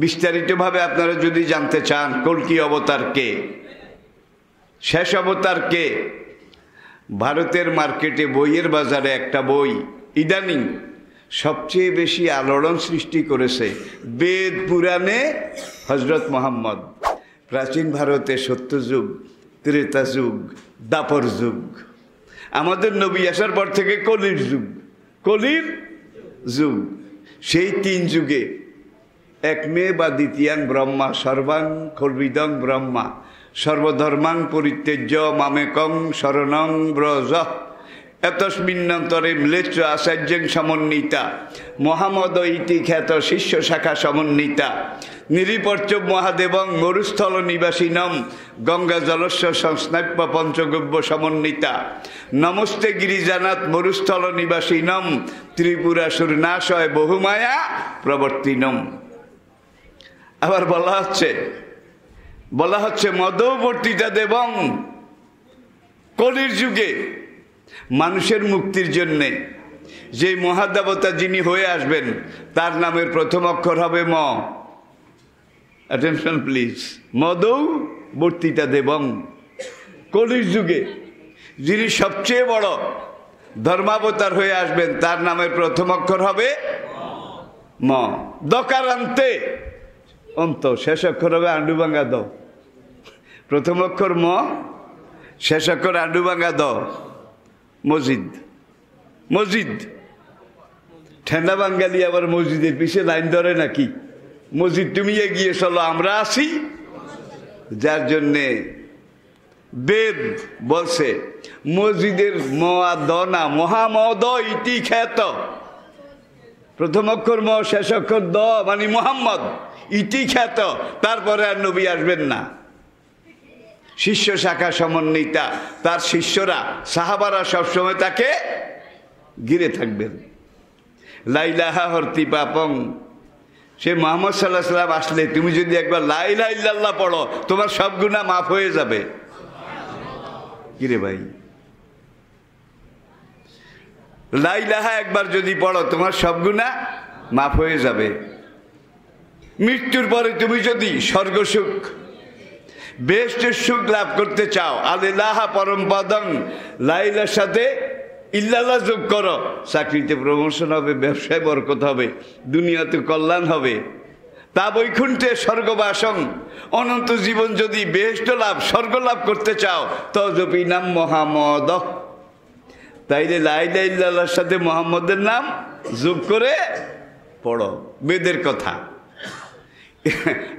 বিস্তারিতভাবে আপনারা যদি জানতে চান কল্কি অবতার কে, শেষ অবতার কে, ভারতের মার্কেটে বইয়ের বাজারে একটা বই ইদানিং সবচেয়ে বেশি আলোড়ন সৃষ্টি করেছে বেদ পুরাণে হজরত মুহাম্মদ। প্রাচীন ভারতে সত্যযুগ, ত্রেতা যুগ, দাপর যুগ, আমাদের নবী আসার পর থেকে কলির যুগ, কলির যুগ। সেই তিন যুগে এক মেয়ে বা দ্বিতীয়াং ব্রহ্মা সর্বাং খর্বিদং ব্রহ্মা সর্বধর্মাং পরিত্যজ্য মামেকং শরণং ব্রজ এতস্মিন্নন্তরে ম্লেচ্ছ আচার্যং সমন্বিতা মহামদ ইতি খ্যাত শিষ্য শাখা সমন্বিতা নিরিপর্চ মহাদেবং মরুস্থল নিবাসিনম গঙ্গা জলস্য সংস্নাপ্য পঞ্চগব্য সমন্বিতা নমস্তে গিরিজানাথ মরুস্থল নিবাসিনম ত্রিপুরাসুর নাশয় বহুমায়া প্রবর্তিনম। আবার বলা হচ্ছে মদবর্তিতা দেবং, কলির যুগে মানুষের মুক্তির জন্যে যে মহাদেবতা যিনি হয়ে আসবেন তার নামের প্রথম অক্ষর হবে ম। অ্যাটেনশন প্লিজ, মদৌ বর্তিতা দেবং। কলির যুগে যিনি সবচেয়ে বড় ধর্মাবতার হয়ে আসবেন তার নামের প্রথম অক্ষর হবে ম। দকারান্তে অন্ত, শেষ অক্ষর হবে আন্ডুবাঙ্গা দ। প্রথম অক্ষর ম, শেষ অক্ষর আন্ডুবাঙ্গা দ। মসজিদ, মসজিদ। ঠেন্ডা বাঙ্গালি আবার মসজিদের পিছে লাইন ধরে নাকি? মসজিদ তুমি এগিয়ে চলো, আমরা আছি। যার জন্যে বেদ বলছে মসজিদের ম আর দ না, মহামদ ইতি খ্যাত। প্রথম অক্ষর ম, শেষ অক্ষর দ, মানে মুহাম্মদ ইতি খ্যাত। তারপরে আর নবী আসবেন না। শিষ্য শাখা সমন্বিতা, তার শিষ্যরা সাহাবারা সবসময় তাকে ঘিরে থাকবেন। লাইলাহা হরতি পাপং, সে মুহাম্মদ সাল্লাল্লাহু আলাইহি ওয়াসাল্লাম আসলে তুমি যদি একবার লা ইলাহা ইল্লাল্লাহ পড়ো তোমার সব গুনাহ মাফ হয়ে যাবে। কিরে ভাই, লা ইলাহা একবার যদি পড়ো তোমার সব গুনাহ মাফ হয়ে যাবে। মৃত্যুর পরে তুমি যদি স্বর্গ সুখ, বেহেশতের সুখ লাভ করতে চাও, আলিল্লাহা পরম পদং, লাইলার সাথে ইল্লাল্লাহ যোগ করো, চাকরিতে প্রমোশন হবে, ব্যবসায় বরকত হবে, দুনিয়াতে কল্যাণ হবে। তা বৈকুণ্ঠে স্বর্গবাসং, অনন্ত জীবন যদি বেহেশত লাভ, স্বর্গ লাভ করতে চাও তজপি নাম মোহাম্মদ। তাইলে লা ইলাহা ইল্লাল্লাহর সাথে মোহাম্মদের নাম যোগ করে পড়ো, বেদের কথা।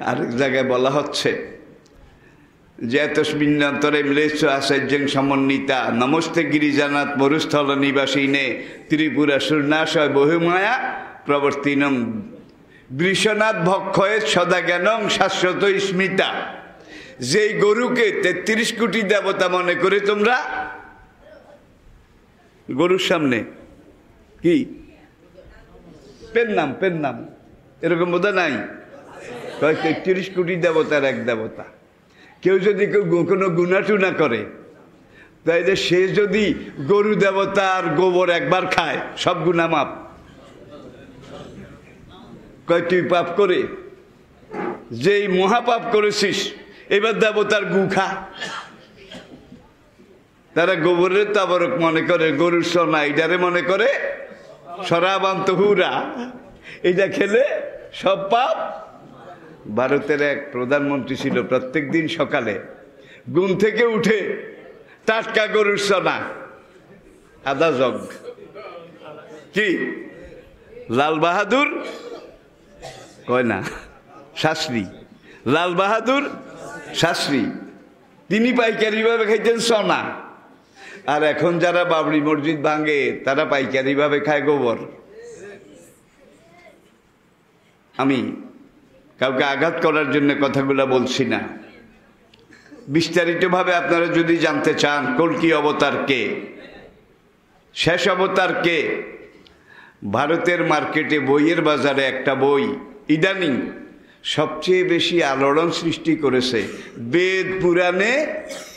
আরেক জায়গায় বলা হচ্ছে যে তস্মিন্নন্তরে ম্লেচ্ছ আচার্যং সমন্বিতা নমস্তে গিরিজানাথ মরুস্থল নিবাসিনে ত্রিপুরা সুরনাশয় বহুমায়া প্রবর্তিনম বৃষনাথ ভক্ষয়ে সদা জ্ঞানং শাশ্বত স্মিতা। যেই গরুকে ৩৩ কোটি দেবতা মনে করে তোমরা, গরুর সামনে কি পেন নাম এরকম বোধ নাই, ৩৩ কোটি দেবতার এক দেবতা। কেউ যদি কোনো গুনাহ টুনা করে তাইলে সে যদি গরু দেবতার গোবর একবার খায় সব গুনাহ মাপ। কয় তুই পাপ করে যেই মহাপাপ করেছিস এবার দেবতার গু খা। তারা গোবরের তাবরক মনে করে, গরুর সোনা এটারে মনে করে সরাবান্ত হুরা, এটা খেলে সব পাপ। ভারতের এক প্রধানমন্ত্রী ছিল, প্রত্যেক দিন সকালে ঘুম থেকে উঠে টাটকা গরুর সোনা আধা জগ, কি লাল বাহাদুর কয় না শাস্ত্রী, লাল বাহাদুর শাস্ত্রী, তিনি পাইকারিভাবে খাইতেন সোনা। আর এখন যারা বাবরি মসজিদ ভাঙে তারা পাইকারিভাবে খায় গোবর। আমি কাউকে আঘাত করার জন্য কথাগুলো বলছি না, বিস্তারিতভাবে আপনারা যদি জানতে চান কল্কি অবতার কে, শেষ অবতার কে, ভারতের মার্কেটে বইয়ের বাজারে একটা বই ইদানিং সবচেয়ে বেশি আলোড়ন সৃষ্টি করেছে বেদ পুরাণে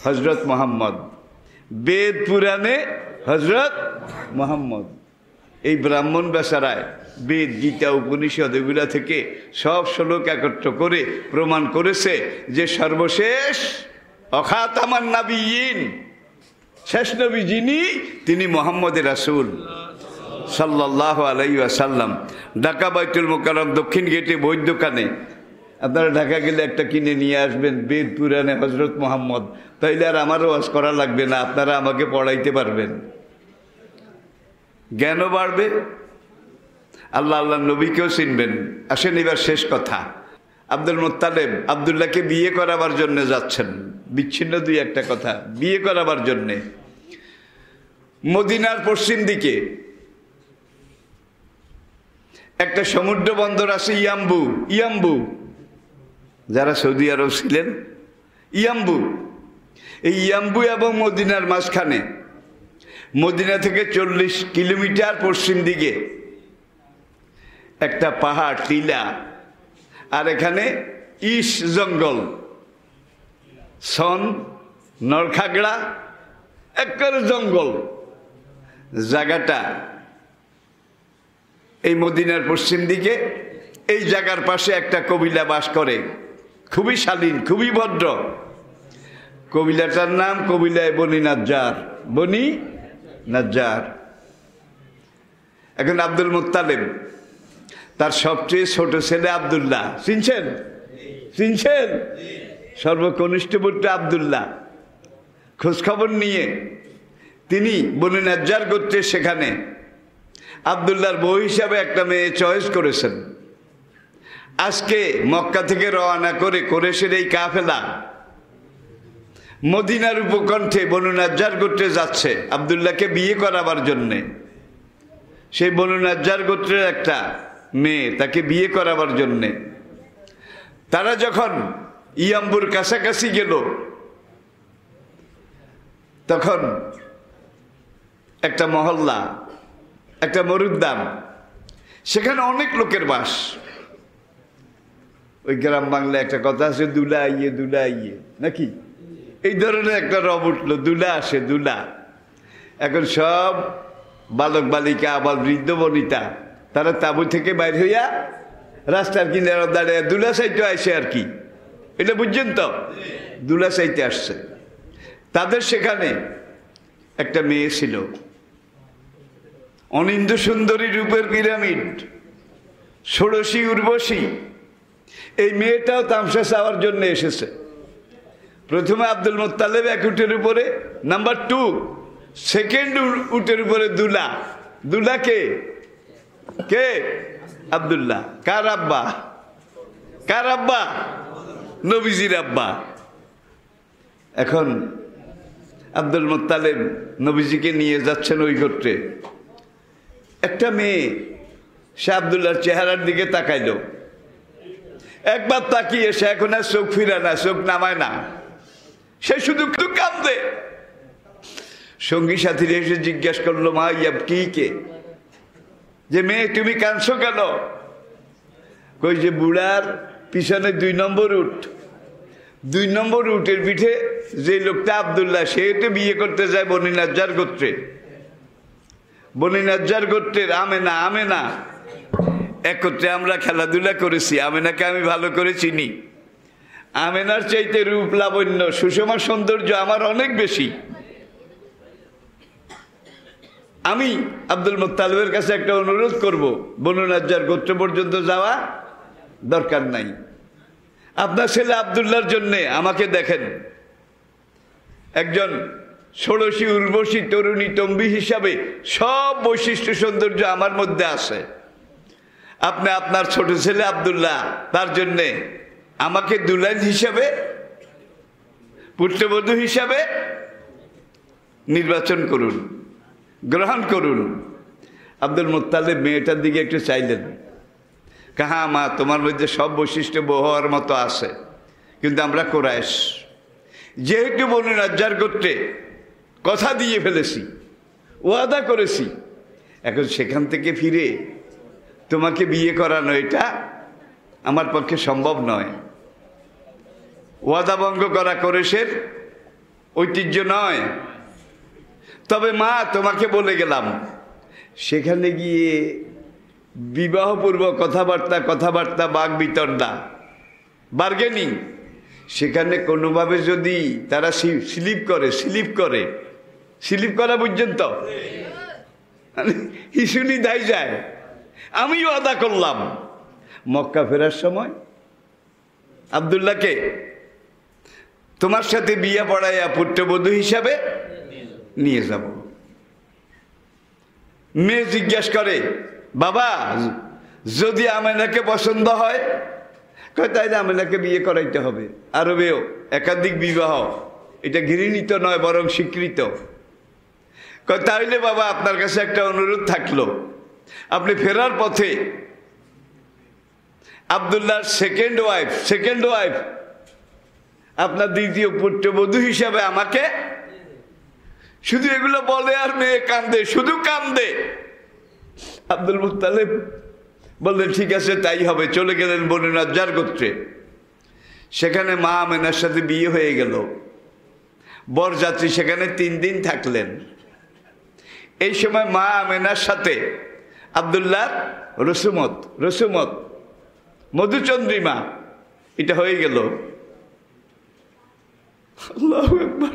হজরত মুহাম্মদ। বেদ পুরাণে হজরত মুহাম্মদ। এই ব্রাহ্মণ বেচারায় বেদ, গীতা, উপনিষদ এগুলা থেকে সব শ্লোক একত্র করে প্রমাণ করেছে যে সর্বশেষ অখাতামান নাবিয়িন, শেষ নবী যিনি, তিনি মুহাম্মদের রাসূল সাল্লাল্লাহু আলাইহি ওয়াসাল্লাম। ঢাকা বাইতুল মোকাররম দক্ষিণ গেটে বইয়ের দোকানে আপনারা ঢাকা গেলে একটা কিনে নিয়ে আসবেন, বেদ পুরাণে হযরত মুহাম্মদ, তাইলে আর আমারও ওয়াজ করা লাগবে না, আপনারা আমাকে পড়াইতে পারবেন, জ্ঞানও বাড়বে, আল্লাহ আল্লাহ নবীকেও চিনবেন। আসেন এবার শেষ কথা। আব্দুল মুত্তালিব আব্দুল্লাহকে বিয়ে করাবার জন্য যাচ্ছেন, বিচ্ছিন্ন দুই একটা কথা, বিয়ে করাবার জন্যে মদিনার পশ্চিম দিকে একটা সমুদ্র বন্দর আছে ইয়াম্বু। ইয়াম্বু, যারা সৌদি আরব ছিলেন, ইয়াম্বু, এই ইয়াম্বু এবং মদিনার মাঝখানে, মদিনা থেকে 40 কিলোমিটার পশ্চিম দিকে একটা পাহাড়, টিলা, আর এখানে ইস জঙ্গল, সন, নরখাগড়া, একবারে জঙ্গল জায়গাটা। এই মদিনার পশ্চিম দিকে এই জায়গার পাশে একটা কবিলা বাস করে, খুবই শালীন, খুবই ভদ্র। কবিলাটার নাম কবিলায় বনি নাজ্জার, বনি নাজ্জার। এখন আব্দুল মুত্তালিব, তার সবচেয়ে ছোট ছেলে আব্দুল্লাহ, চিনছেন? চিনছেন? সর্বকনিষ্ঠ পুত্র আব্দুল্লাহ, খোঁজখবর নিয়ে তিনি বনি নাজ্জার গোত্রের সেখানে আব্দুল্লাহর বউ হিসাবে একটা মেয়ে চয়েস করেছেন। আজকে মক্কা থেকে রওনা করে কুরাইশের এই কাফেলা মদিনার উপকণ্ঠে বনু নাজ্জার গোত্রে যাচ্ছে আব্দুল্লাহকে বিয়ে করাবার জন্যে। সেই বনু নাজ্জার গোত্রের একটা মেয়ে, তাকে বিয়ে করাবার জন্যে তারা যখন ইয়াম্বুর কাছাকাছি গেল, তখন একটা মহল্লা, একটা মরুদ্যান, সেখানে অনেক লোকের বাস। ওই গ্রাম বাংলায় একটা কথা আছে, দুলা আইয়ে, দুলা আইয়ে, নাকি এই ধরনের একটা রব উঠলো, দুলা আসে, দুলা। এখন সব বালক বালিকা, আবার বৃদ্ধ বনিতা, তারা তাঁবু থেকে বাইর হইয়া রাস্তার কিনারে দাঁড়িয়ে দুলা চাইতে আসে আর কি, এটা বুঝছেন তো, দুলা চাইতে আসছে। তাদের সেখানে একটা মেয়ে ছিল, অনিন্দ সুন্দরী রূপের পিরামিড, ষোড়শী উর্বশী। এই মেয়েটাও তামসা চাওয়ার জন্য এসেছে। প্রথমে আব্দুল মুত্তালিব এক উটের উপরে, নাম্বার 2 সেকেন্ড উটের উপরে দুলা। দুলা কে? কে? আব্দুল্লাহ। কার আব্বা? কার আব্বা? নবীজির আব্বা। এখন আব্দুল মুত্তালিব নবীজিকে নিয়ে যাচ্ছেন ওই গোত্রে। একটা মেয়ে, সে আব্দুল্লাহর চেহারার দিকে তাকাইল, একবার তাকিয়ে সে এখন আর চোখ ফিরা না, চোখ নামায় না, সে শুধু কাঁদে। সঙ্গী সাথীরা এসে জিজ্ঞেস করলো, মা ইয়াব কি কে, যে মেয়ে তুমি কাঁদছো কেন? কই যে বুড়ার পিছনে 2 নম্বর উট, 2 নম্বর উটের পিঠে যে লোকটা আব্দুল্লাহ, সে তো বিয়ে করতে যায় বনি নাজ্জার গোত্রে। বনি নাজ্জার গোত্রের আমেনা, আমেনা একত্রে আমরা খেলাধুলা করেছি, আমেনাকে আমি ভালো করে চিনি। আমেনার চাইতে রূপ লাবণ্য সুষমা সৌন্দর্য আমার অনেক বেশি। আমি আব্দুল মুত্তালিবের কাছে একটা অনুরোধ করব, বনু নাজ্জার গোত্র পর্যন্ত যাওয়া দরকার নাই, আপনার ছেলে আব্দুল্লাহর জন্যে আমাকে দেখেন, একজন ষোড়শী উর্বশী তরুণী তম্বি হিসাবে সব বৈশিষ্ট্য সৌন্দর্য আমার মধ্যে আছে। আপনি আপনার ছোট ছেলে আব্দুল্লাহ, তার জন্যে আমাকে দুলাইন হিসাবে, পুত্রবধূ হিসাবে নির্বাচন করুন, গ্রহণ করুন। আব্দুল মুত্তালিব মেয়েটার দিকে একটু চাইলেন, কাহা মা, তোমার মধ্যে সব বৈশিষ্ট্য বহার মতো আছে, কিন্তু আমরা কুরাইশ, যেহেতু বনু নাজ্জার গোত্রে কথা দিয়ে ফেলেছি, ওয়াদা করেছি, এখন সেখান থেকে ফিরে তোমাকে বিয়ে করানো এটা আমার পক্ষে সম্ভব নয়। ওয়াদা ভঙ্গ করা কুরাইশের ঐতিহ্য নয়। তবে মা, তোমাকে বলে গেলাম, সেখানে গিয়ে বিবাহপূর্ব কথাবার্তা বাক বিতণ্ডা বার্গেনিং, সেখানে কোনোভাবে যদি তারা স্লিপ করা বুঝছেন তো, হিসুনি দায় যায়। আমিও আদা করলাম মক্কা ফেরার সময় আব্দুল্লাহকে তোমার সাথে বিয়ে পড়াইয়া পুত্রবধূ হিসাবে নিয়ে যাব। মেয়ে জিজ্ঞাসা করে, বাবা যদি আমেনাকে পছন্দ হয়, তাইলে আমেনাকে বিয়ে করাইতে হবে। আরবেও একাধিক বিবাহ, এটা ঘৃণিত নয় বরং স্বীকৃত। তাইলে বাবা আপনার কাছে একটা অনুরোধ থাকলো, আপনি ফেরার পথে আব্দুল্লাহর সেকেন্ড ওয়াইফ আপনার দ্বিতীয় পুত্রবধূ হিসাবে আমাকে, শুধু এগুলো বলে আর মেয়ে কান্দে, শুধু কান্দে। আব্দুল মুত্তালিব বললেন ঠিক আছে তাই হবে। চলে গেলেন বনু নাজ্জার গোত্রে। সেখানে মা আমেনার সাথে বিয়ে হয়ে গেল। বরযাত্রী সেখানে 3 দিন থাকলেন। এই সময় মা আমেনার সাথে আব্দুল্লাহর রসুমত মধুচন্দ্রিমা এটা হয়ে গেল। আল্লাহু আকবার।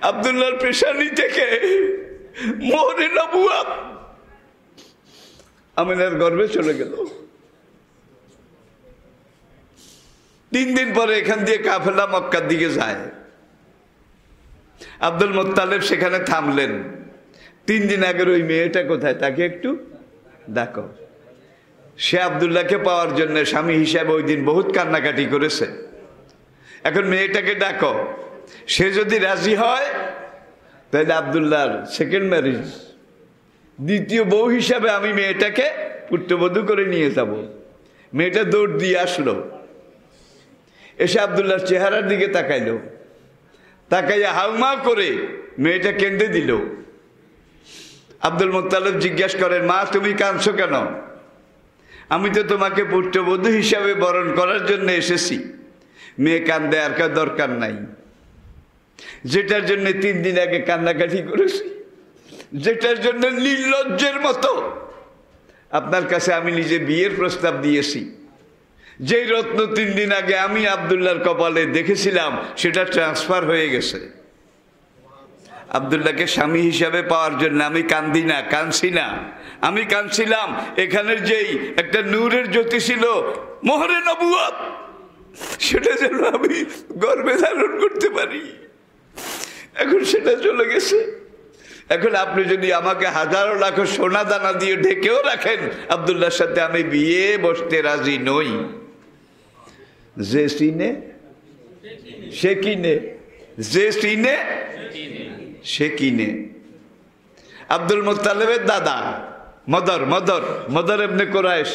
আব্দুল্লাহর পেশানি থেকে মোহরে নবুয়ত আমিনার গর্ভে চলে গেল। 3 দিন পরে এখান দিয়ে কাফেলা মক্কার দিকে যায়। আব্দুল মুত্তালিব সেখানে থামলেন। 3 দিন আগের ওই মেয়েটা কোথায়, তাকে একটু দেখো। সে আব্দুল্লাহকে পাওয়ার জন্য স্বামী হিসাবে ওই দিন বহুত কান্নাকাটি করেছে। এখন মেয়েটাকে ডাকো, সে যদি রাজি হয় তাহলে আব্দুল্লাহর সেকেন্ড ম্যারেজ, দ্বিতীয় বউ হিসাবে আমি মেয়েটাকে পুত্রবধূ করে নিয়ে যাব। মেয়েটা দৌড় দিয়ে আসলো, এসে আব্দুল্লাহর চেহারার দিকে তাকাইলো, তাকাইয়া হাউমা করে মেয়েটা কেঁদে দিল। আব্দুল মুত্তালিব জিজ্ঞাসা করেন, মা তুমি কাঁদছো কেন? আমি তো তোমাকে পুত্রবধূ হিসাবে বরণ করার জন্য এসেছি। মেয়ে কান্দে, আর কার দরকার নাই। যেটার জন্য 3 দিন আগে কান্নাকাটি করেছি, যেটার জন্য নির্লজ্জের মতো আপনার কাছে আমি নিজে বিয়ের প্রস্তাব দিয়েছি, যেই রত্ন 3 দিন আগে আমি আব্দুল্লাহর কপালে দেখেছিলাম সেটা ট্রান্সফার হয়ে গেছে। আব্দুল্লাহকে স্বামী হিসাবে পাওয়ার জন্য আমি কাঁদছি না, আমি কাঁদছিলাম এখানের যেই একটা নূরের জ্যোতি ছিল, মোহরে নবুয়ত, সেটা যেন আমি গর্ভে ধারণ করতে পারি। এখন সেটা চলে গেছে। এখন আপনি যদি আমাকে হাজারো লাখ সোনা দানা দিয়ে ঢেকেও রাখেন, আব্দুল্লাহর সাথে আমি বিয়ে বসতে রাজি নই। যে চিনে সে কিনে, যে চিনে সে কিনে। আব্দুল মুত্তালিবের দাদা মদর ইবনে কুরাইশ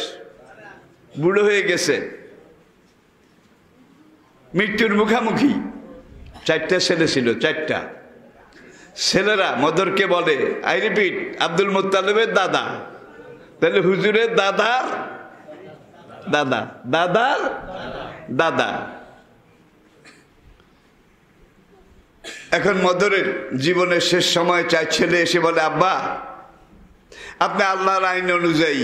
বুড়ো হয়ে গেছে, মৃত্যুর মুখামুখি। 4টা ছেলে ছিল, 4টা ছেলেরা মদরকে বলে, আই রিপিট, আব্দুল মুত্তালিবের দাদা, তাহলে হুজুরের দাদার দাদা। এখন মদরের জীবনের শেষ সময় 4 ছেলে এসে বলে, আব্বা আপনি আল্লাহর আইন অনুযায়ী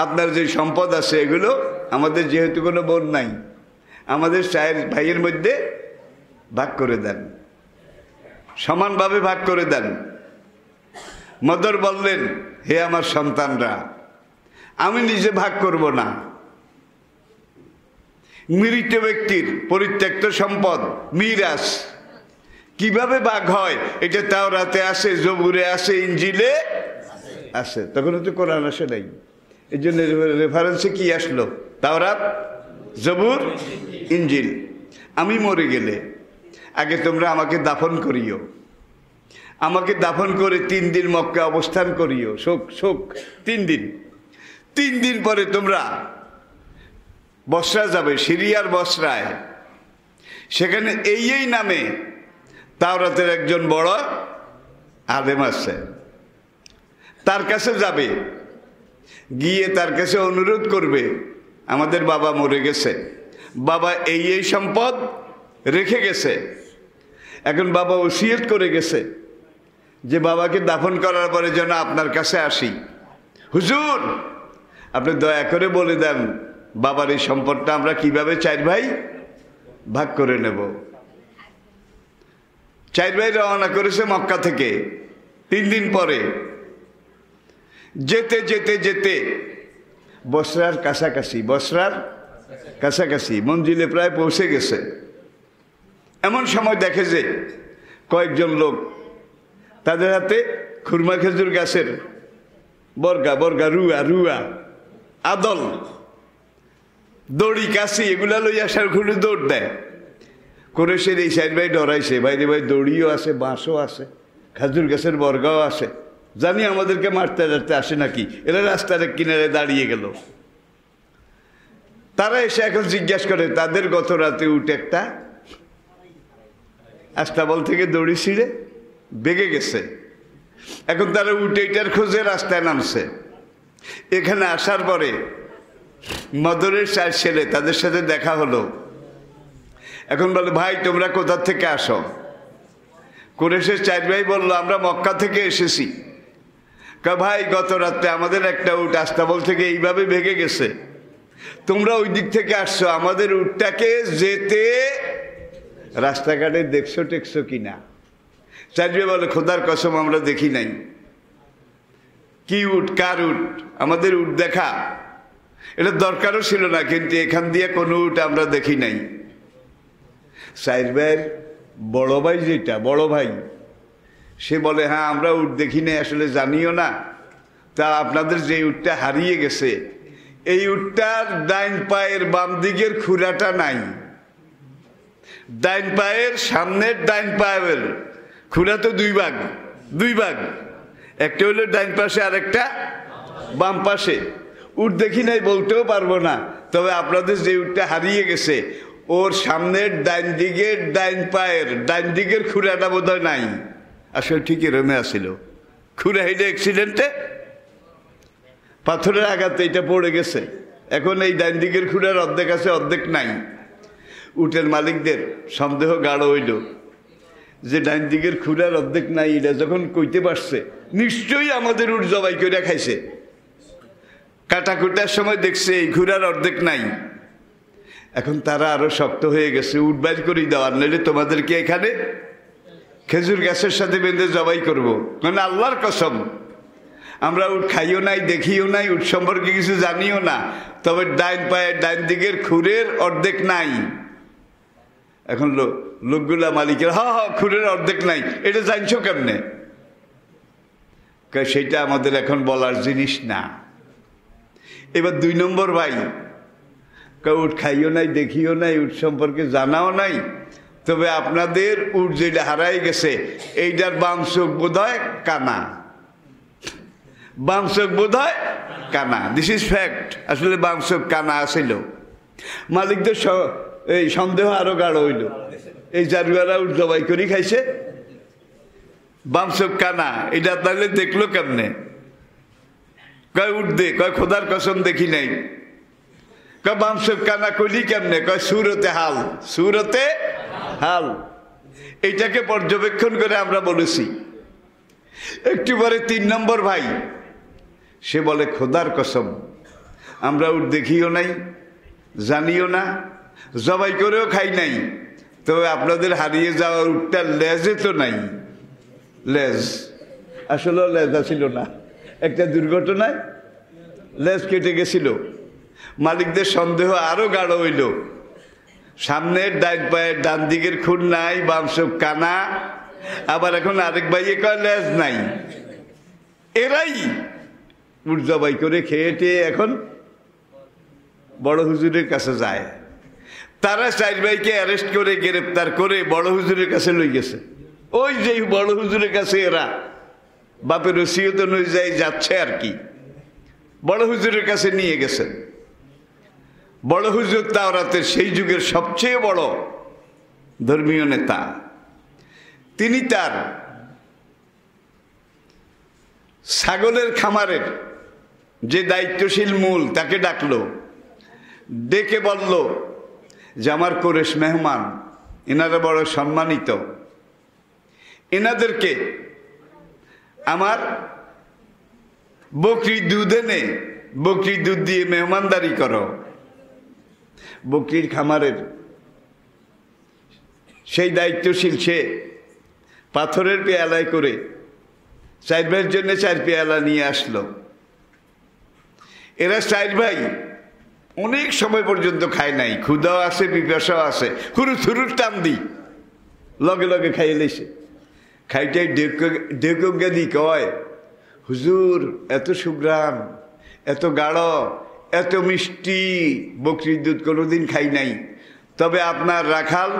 আপনার যে সম্পদ আছে এগুলো আমাদের যেহেতু কোনো বোন নাই, আমাদের 4 ভাইয়ের মধ্যে ভাগ করে দেন, সমানভাবে ভাগ করে দেন। মদর বললেন, হে আমার সন্তানরা, আমি নিজে ভাগ করব না। মৃত ব্যক্তির পরিত্যক্ত সম্পদ মিরাস কিভাবে ভাগ হয় এটা তাওরাতে আছে, জবুরে আছে, ইনজিলে আছে। তখন তো কোরআন আসে নাই, এই জন্য রেফারেন্সে কি আসলো? তাওরাত, জবুর, ইনজিল। আমি মরে গেলে আগে তোমরা আমাকে দাফন করিও, আমাকে দাফন করে 3 দিন মক্কা অবস্থান করিও, শোক 3 দিন। 3 দিন পরে তোমরা বসরা যাবে, সিরিয়ার বসরায়। সেখানে এই নামে তাওরাতের একজন বড় আলেম আছে, তার কাছে যাবে, গিয়ে তার কাছে অনুরোধ করবে, আমাদের বাবা মরে গেছে, বাবা এই সম্পদ রেখে গেছে, এখন বাবা ওসিয়ত করে গেছে, যে বাবাকে দাফন করার পরে যেন আপনার কাছে আসি, হুজুর আপনি দয়া করে বলে দেন বাবার এই সম্পদটা আমরা কিভাবে 4 ভাই ভাগ করে নেব। 4 ভাই রওনা করেছে মক্কা থেকে। 3 দিন পরে যেতে যেতে যেতে বসরার কাছাকাছি মঞ্জিলে প্রায় পৌঁছে গেছে। এমন সময় দেখে যে কয়েকজন লোক, তাদের হাতে খুরমা খেজুর গাছের বর্গা রুয়া আদল, দড়ি, কাশি এগুলা লই আসার খুলে দৌড় দেয়। কুরাইশের এই 4 ভাই ডরাইছে, ভাইরে ভাই দড়িও আছে, বাঁশও আছে, খেজুর গাছের বর্গাও আছে, জানি আমাদেরকে মারতে মারতে আসে নাকি। এরা রাস্তার কিনারে দাঁড়িয়ে গেল। তারা এসে এখন জিজ্ঞাসা করে, তাদের গত রাতে উঠে একটা আস্তাবল থেকে দড়ি ছিঁড়ে বেগে গেছে। এখন তারা উঠে এটার খোঁজে রাস্তায় নামছে। এখানে আসার পরে মদরের 4 ছেলে, তাদের সাথে দেখা হলো। এখন বলে, ভাই তোমরা কোথা থেকে আসো? কুরাইশের 4 ভাই বললো, আমরা মক্কা থেকে এসেছি। ভাই গত রাত্রে আমাদের একটা উট আস্তাবল থেকে এইভাবে ভেঙে গেছে, তোমরা ওই দিক থেকে আসছো, আমাদের উটটাকে যেতে রাস্তাঘাটে দেখছো টেকছো কিনা? 4 ভাই বলে, খোদার কসম আমরা দেখি নাই। কি উট, কার উট? আমাদের উট দেখা এটা দরকারও ছিল না, কিন্তু এখান দিয়ে কোনো উট আমরা দেখি নাই। 4 ভাইয়ের বড় ভাই, যেটা বড় ভাই, সে বলে, হ্যাঁ আমরা উট দেখি নাই, আসলে জানিও না। তা আপনাদের যে উটটা হারিয়ে গেছে, এই উটটার ডাইন পায়ের বাম দিকের খুরাটা নাই। ডাইন পায়ের সামনের ডাইন পায়ের খুরা তো 2 ভাগ, একটা হলো ডাইন পাশে আর একটা বাম পাশে। উট দেখি নাই বলতেও পারবো না, তবে আপনাদের যে উটটা হারিয়ে গেছে ওর সামনের ডাইন দিকের ডাইন পায়ের ডাইন দিকের খুরাটা বোধহয় নাই। আসলে ঠিক এরমে আসিল, খুরা হেঁটে অ্যাক্সিডেন্টে পাথরের আঘাতে এটা পড়ে গেছে। এখন এই ডাইন দিকের খুরার অর্ধেক আছে, অর্ধেক নাই। উটের মালিকদের সন্দেহ গাঢ় হইল যে ডাইন দিকের খুরার অর্ধেক নাই, এটা যখন কইতে পারছে নিশ্চয়ই আমাদের উট জবাই করে খাইছে। কাটাকুটার সময় দেখছে এই খুরার অর্ধেক নাই। এখন তারা আরো শক্ত হয়ে গেছে, উট বাইর করে দেওয়ার, নইলে তোমাদেরকে এখানে খেজুর গাছের সাথে বেঁধে জবাই করব। মানে আল্লাহর কসম আমরা উট খাইও নাই, দেখিও নাই, উট সম্পর্কে কিছু জানিও না, তবে ডাইন পায়ের ডাইন দিকের খুরের অর্ধেক নাই। এখন লোকগুলা মালিকের, খুরের অর্ধেক নাই, এটা জানছো কেমনে? সেটা আমাদের এখন বলার জিনিস না। এবার 2 নম্বর ভাই, উট খাইও নাই, দেখিও নাই, উট সম্পর্কে জানাও নাই, তবে আপনাদের উট যেটা হারাই গেছে এইটার বাম চোখ বোধহয় কানা, বাম চোখ বোধহয় কানা। This is fact. আসলে বাম চোখ কানা আসিল। মালিকদের এই সন্দেহ আরো গাঢ় হইল, এই জারুয়ারা উট জবাই করি খাইছে, বাম চোখ কানা, এটা তাহলে দেখলো কেমনে? কয় উঠ দে, কয় খোদার কসম দেখি নাই। কয় বাম চোখ কানা কইলি কেমনে? কয় সুরতে হাল। এইটাকে পর্যবেক্ষণ করে আমরা বলেছি। একটু পরে 3 নম্বর ভাই, সে বলে, খোদার কসম আমরা উঠ দেখিও নাই, জানিও না, জবাই করেও খাই নাই, তবে আপনাদের হারিয়ে যাওয়ার উঠটার লেজে তো নাই। লেজ আসলে লেজ ছিল না, একটা দুর্ঘটনায় লেজ কেটে গেছিল। মালিকদের সন্দেহ আরো গাঢ় হইল। সামনের ডাইন পায়ের ডান দিকের খুন নাই, বাম চোখ কানা, আবার এখন আরেক ভাইয়ে কয় লেজ নাই। এরাই উট জবাই করে খেয়ে টেয়ে এখন বড় হুজুরের কাছে যায়। তারা 4 ভাইকে অ্যারেস্ট করে গ্রেপ্তার করে বড় হুজুরের কাছে লই গেছে। ওই যে বড় হুজুরের কাছে এরা বাপের ওসিয়ত অনুযায়ী যাচ্ছে আর কি, বড় হুজুরের কাছে নিয়ে গেছে। বড় হুজুর তাওরাতের সেই যুগের সবচেয়ে বড় ধর্মীয় নেতা। তিনি তার ছাগলের খামারের যে দায়িত্বশীল মূল তাকে ডাকলো, ডেকে বলল যে আমার কোরেশ মেহমান, এনারা বড় সম্মানিত, এনাদেরকে আমার বকরির দুধ এনে বকরির দুধ দিয়ে মেহমানদারি করো। বকরির খামারের সেই দায়িত্বশীল সে পাথরের পেয়ালায় করে 4 ভাইয়ের জন্য 4 পেয়ালা নিয়ে আসলো। এরা 4 ভাই অনেক সময় পর্যন্ত খায় নাই, ক্ষুধাও আছে, পিপাসাও আছে, হুরু থুরুর টান দি লগে লগে খাইয়ে লেছে। খাইটাই ডেকে দি কয়, হুজুর এত সুগ্রাম, এত গাঢ়, এত মিষ্টি বকরির দুধ কোনোদিন খাই নাই। তবে আপনার রাখাল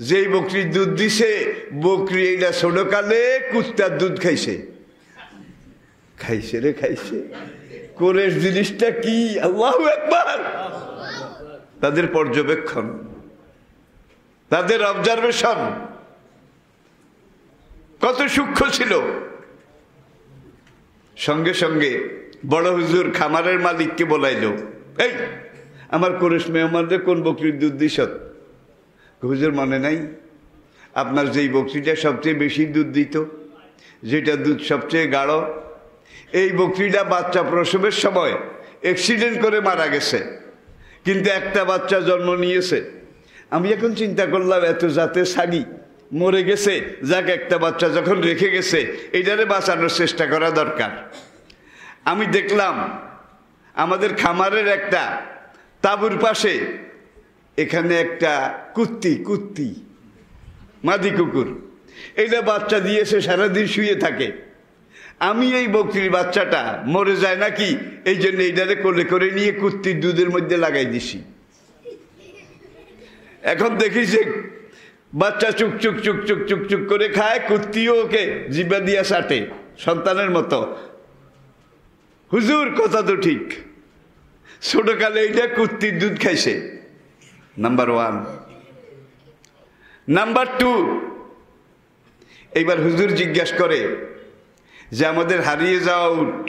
যেই বকরির দুধ দিছে, বকরি এইটা ছোটকালে কুত্তার দুধ খাইছে। খাইছে রে খাইছে। কোরেশ জিনিসটা কি? আল্লাহু আকবার। তাদের পর্যবেক্ষণ, তাদের অবজারভেশন কত সূক্ষ্ম ছিল। সঙ্গে সঙ্গে বড় হুজুর খামারের মালিককে বলাইলো, এই আমার কোরেশ মেহমানদের কোন বকরির দুধ দিস? হুজুর মনে নাই? আপনার যেই বকরিটা সবচেয়ে বেশি দুধ দিত, যেটা দুধ সবচেয়ে গাঢ়, এই বকরিটা বাচ্চা প্রসবের সময় অ্যাক্সিডেন্ট করে মারা গেছে, কিন্তু একটা বাচ্চা জন্ম নিয়েছে। আমি এখন চিন্তা করলাম, এত জাতে সাগি মরে গেছে, যাক একটা বাচ্চা যখন রেখে গেছে এইটারে বাঁচানোর চেষ্টা করা দরকার। আমি দেখলাম আমাদের খামারের একটা তাঁবুর পাশে এখানে একটা কুত্তি মাদি কুকুর, এইটা বাচ্চা দিয়েছে, সারাদিন শুয়ে থাকে। আমি এই বকরির বাচ্চাটা মরে যায় নাকি এই জন্য এইটারে কোলে করে নিয়ে কুত্তির দুধের মধ্যে লাগাই দিছি। এখন দেখি যে বাচ্চা চুক চুক চুক চুক চুক চুক করে খায়, কুত্তিও ওকে জিব্বা দিয়া চাটে সন্তানের মতো। হুজুর কথা তো ঠিক, ছোটকালে এইটা কুত্তির দুধ খাইছে। নাম্বার 1। নাম্বার 2, এইবার হুজুর জিজ্ঞাসা করে যে আমাদের হারিয়ে যাওয়া উট,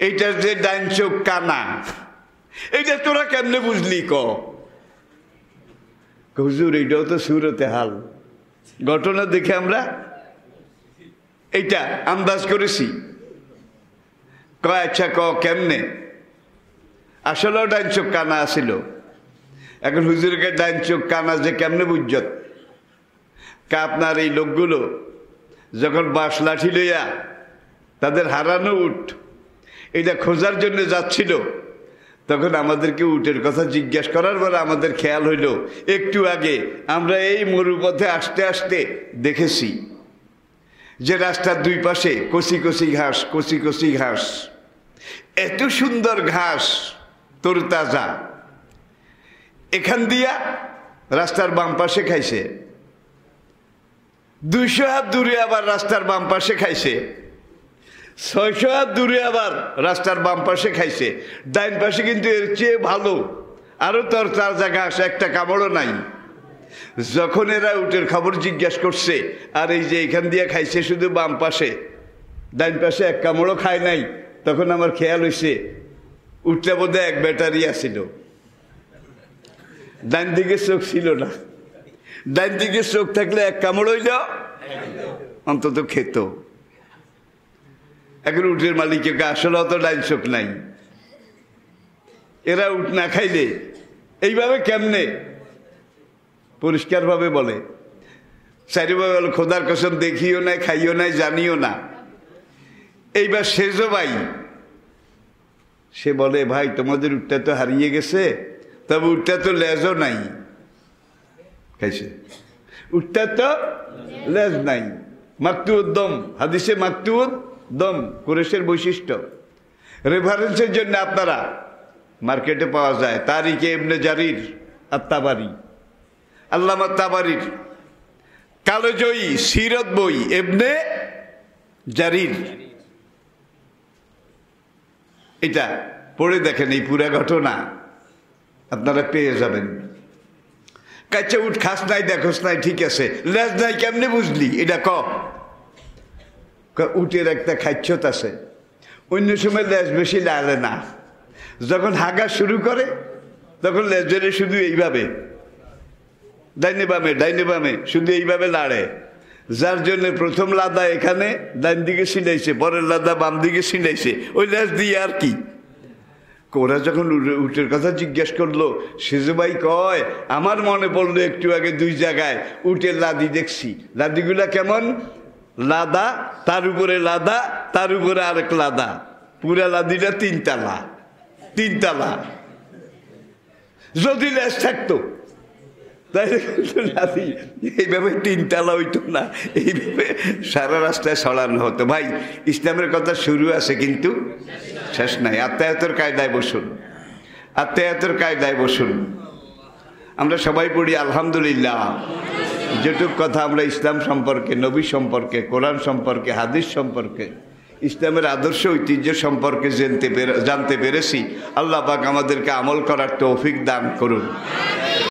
এইটার যে ডাইন চোখ কানা, এইটা তোরা কেমনে বুঝলি? হুজুর এইটাও তো সুরতে হাল, ঘটনা দেখে আমরা এইটা আন্দাজ করেছি। আচ্ছা কেমনে? আসলেও ডাইন চোখ কানা আসিল। এখন হুজুরকে ডাইন চোখ কানা যে কেমনে বুঝত? আপনার এই লোকগুলো যখন বাঁশ লাঠি লইয়া তাদের হারানো উট এটা খোঁজার জন্য যাচ্ছিল, তখন আমাদেরকে উটের কথা জিজ্ঞাসা করার পরে আমাদের খেয়াল হইল, একটু আগে আমরা এই মরুপথে আসতে আসতে দেখেছি যে রাস্তার 2 পাশে কচি কচি ঘাস, কচি কচি ঘাস, এত সুন্দর ঘাস তরতাজা। এখান দিয়া রাস্তার বাম পাশে খাইছে, 200 হাত দূরে আবার রাস্তার বাম পাশে খাইছে, 600 হাত দূরে আবার রাস্তার বাম পাশে খাইছে। ডাইন পাশে কিন্তু এর চেয়ে ভালো আরো তরতাজা ঘাস, একটা কামড়ও নাই। যখন এরা উটের খবর জিজ্ঞাসা করছে, আর এই যে এখান দিয়ে খাইছে শুধু বাম পাশে, ডাইন পাশে এক কামড়ও খায় নাই, তখন আমার খেয়াল হয়েছে উটটা বোধহয় 1 ব্যাটারি আসিল, ডাইন দিকে চোখ ছিল না। ডাইন দিকে চোখ থাকলে 1 কামড় হইল অন্তত খেত। এখন উটের মালিকের আসলে অত ডাইন চোখ নাই, এরা উট না খাইলে এইভাবে কেমনে? পরিষ্কারভাবে বলে, চারিভাবে বলে, খোদার কসম দেখিও নাই, খাইও নাই, জানিও না। এইবার সেজো ভাই, সে বলে, ভাই তোমাদের উটটা তো হারিয়ে গেছে, তবে উটটা তো লেজও নাই। খাইছে, উটটা তো লেজ নাই। মাকতুউদ্দম, হাদিসে মাকতুউদ্দম কুরাইশের বৈশিষ্ট্য। রেফারেন্সের জন্য আপনারা মার্কেটে পাওয়া যায় তারিখে ইবনে জারির আত-তাবারি, আল্লামা তাবারির কালোজয়ী সিরত বই ইবনে জারির, এটা পড়ে দেখেন, এই পুরা ঘটনা আপনারা পেয়ে যাবেন। কাচ্চা উঠ খাস নাই, দেখোস নাই, ঠিক আছে, লেজ নাই কেমনে বুঝলি? এটা উটের একটা খাচ্ছত আছে, অন্য সময় লেজ বেশি লাড়ে না, যখন হাগা শুরু করে তখন লেজের শুধু এইভাবে ডাইনে বামে শুধু এইভাবে লাড়ে। যার জন্য প্রথম লাদা এখানে ডান দিকে ছিঁড়াইছে, পরের লাদা বাম দিকে ছিঁড়াইছে, ওই লেজ দিয়ে আর কি। ওরা যখন উটের কথা জিজ্ঞেস করলো, সেজু ভাই কয় আমার মনে পড়লো একটু আগে 2 জায়গায় উটের লাদি দেখছি। লাদিগুলা কেমন? লাদা, তার উপরে লাদা, তার উপরে আরেক লাদা, পুরা লাদিটা 3 তালা। 3 তালা যদি লেজ থাকতো তাইলে লাদি এইভাবে 3 তালা হইতো না, এইভাবে সারা রাস্তায় ছড়ানো হতো। ভাই, ইসলামের কথা শুরু আছে কিন্তু শেষ নাই। আত্মায়াতের কায়দায় বসুন, আত্মায়াতের কায়দায় বসুন। আমরা সবাই পড়ি আলহামদুলিল্লাহ। যেটুক কথা আমরা ইসলাম সম্পর্কে, নবী সম্পর্কে, কোরআন সম্পর্কে, হাদিস সম্পর্কে, ইসলামের আদর্শ ঐতিহ্য সম্পর্কে জানতে পেরেছি, আল্লাহ পাক আমাদেরকে আমল করার তৌফিক দান করুন।